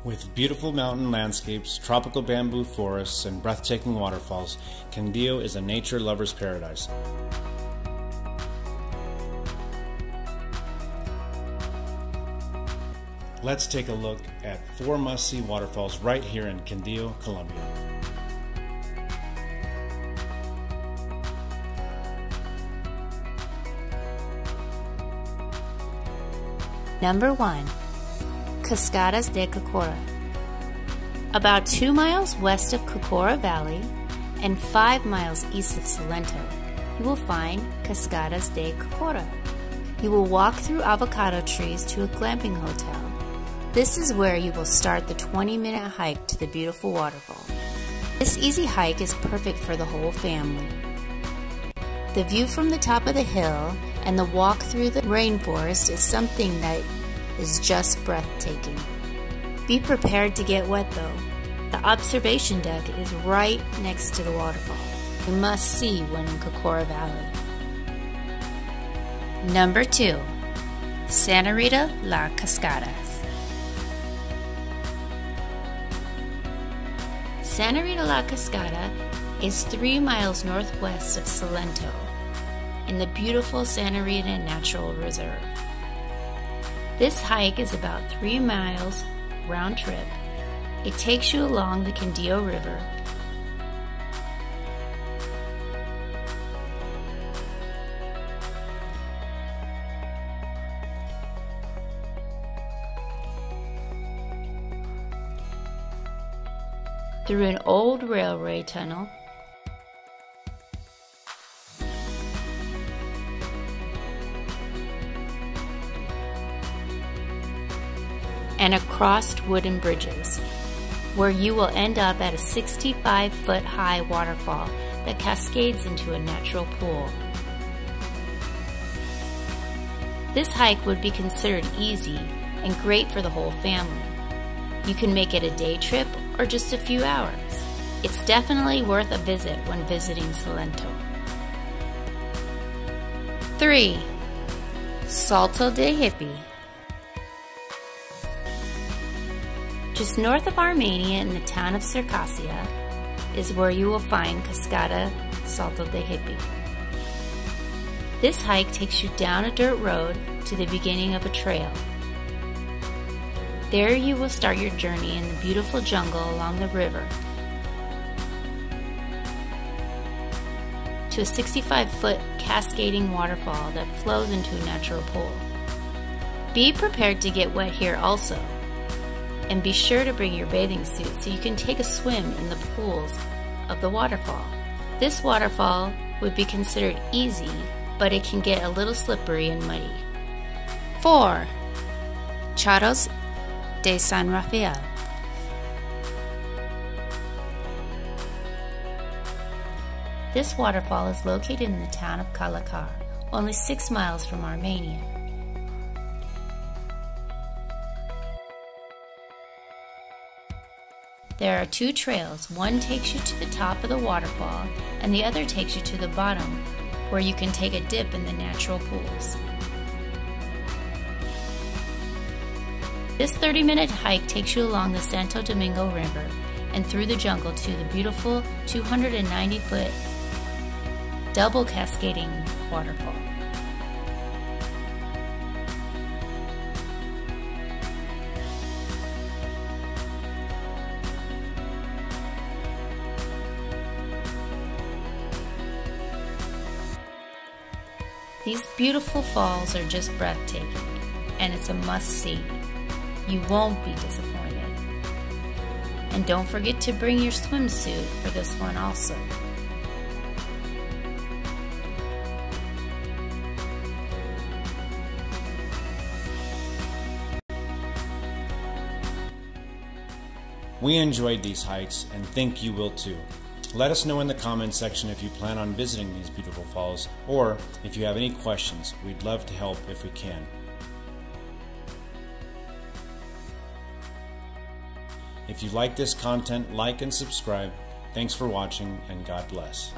With beautiful mountain landscapes, tropical bamboo forests, and breathtaking waterfalls, Quindío is a nature lover's paradise. Let's take a look at 4 must-see waterfalls right here in Quindío, Colombia. Number 1. Cascadas de Kkora. About 2 miles west of Cocora Valley and 5 miles east of Salento, you will find Cascadas de Kkora. You will walk through avocado trees to a glamping hotel. This is where you will start the 20-minute hike to the beautiful waterfall. This easy hike is perfect for the whole family. The view from the top of the hill and the walk through the rainforest is something that is just breathtaking. Be prepared to get wet though. The observation deck is right next to the waterfall. You must see when in Cocora Valley. Number 2. Santa Rita La Cascada. Santa Rita La Cascada is 3 miles northwest of Salento in the beautiful Santa Rita Natural Reserve. This hike is about 3 miles round trip. It takes you along the Quindío River. Through an old railway tunnel and across wooden bridges, where you will end up at a 65-foot high waterfall that cascades into a natural pool. This hike would be considered easy and great for the whole family. You can make it a day trip or just a few hours. It's definitely worth a visit when visiting Salento. 3. Salto de Hippie. Just north of Armenia in the town of Circasia is where you will find Cascada Salto de Hippie. This hike takes you down a dirt road to the beginning of a trail. There you will start your journey in the beautiful jungle along the river to a 65-foot cascading waterfall that flows into a natural pool. Be prepared to get wet here also, and be sure to bring your bathing suit so you can take a swim in the pools of the waterfall. This waterfall would be considered easy, but it can get a little slippery and muddy. 4. Charros de San Rafael. This waterfall is located in the town of Calarca, only 6 miles from Armenia. There are 2 trails. One takes you to the top of the waterfall and the other takes you to the bottom where you can take a dip in the natural pools. This 30-minute hike takes you along the Santo Domingo River and through the jungle to the beautiful 290-foot double cascading waterfall. These beautiful falls are just breathtaking, and it's a must-see. You won't be disappointed. And don't forget to bring your swimsuit for this one also. We enjoyed these hikes and think you will too. Let us know in the comments section if you plan on visiting these beautiful falls, or if you have any questions. We'd love to help if we can. If you like this content, like and subscribe. Thanks for watching, and God bless.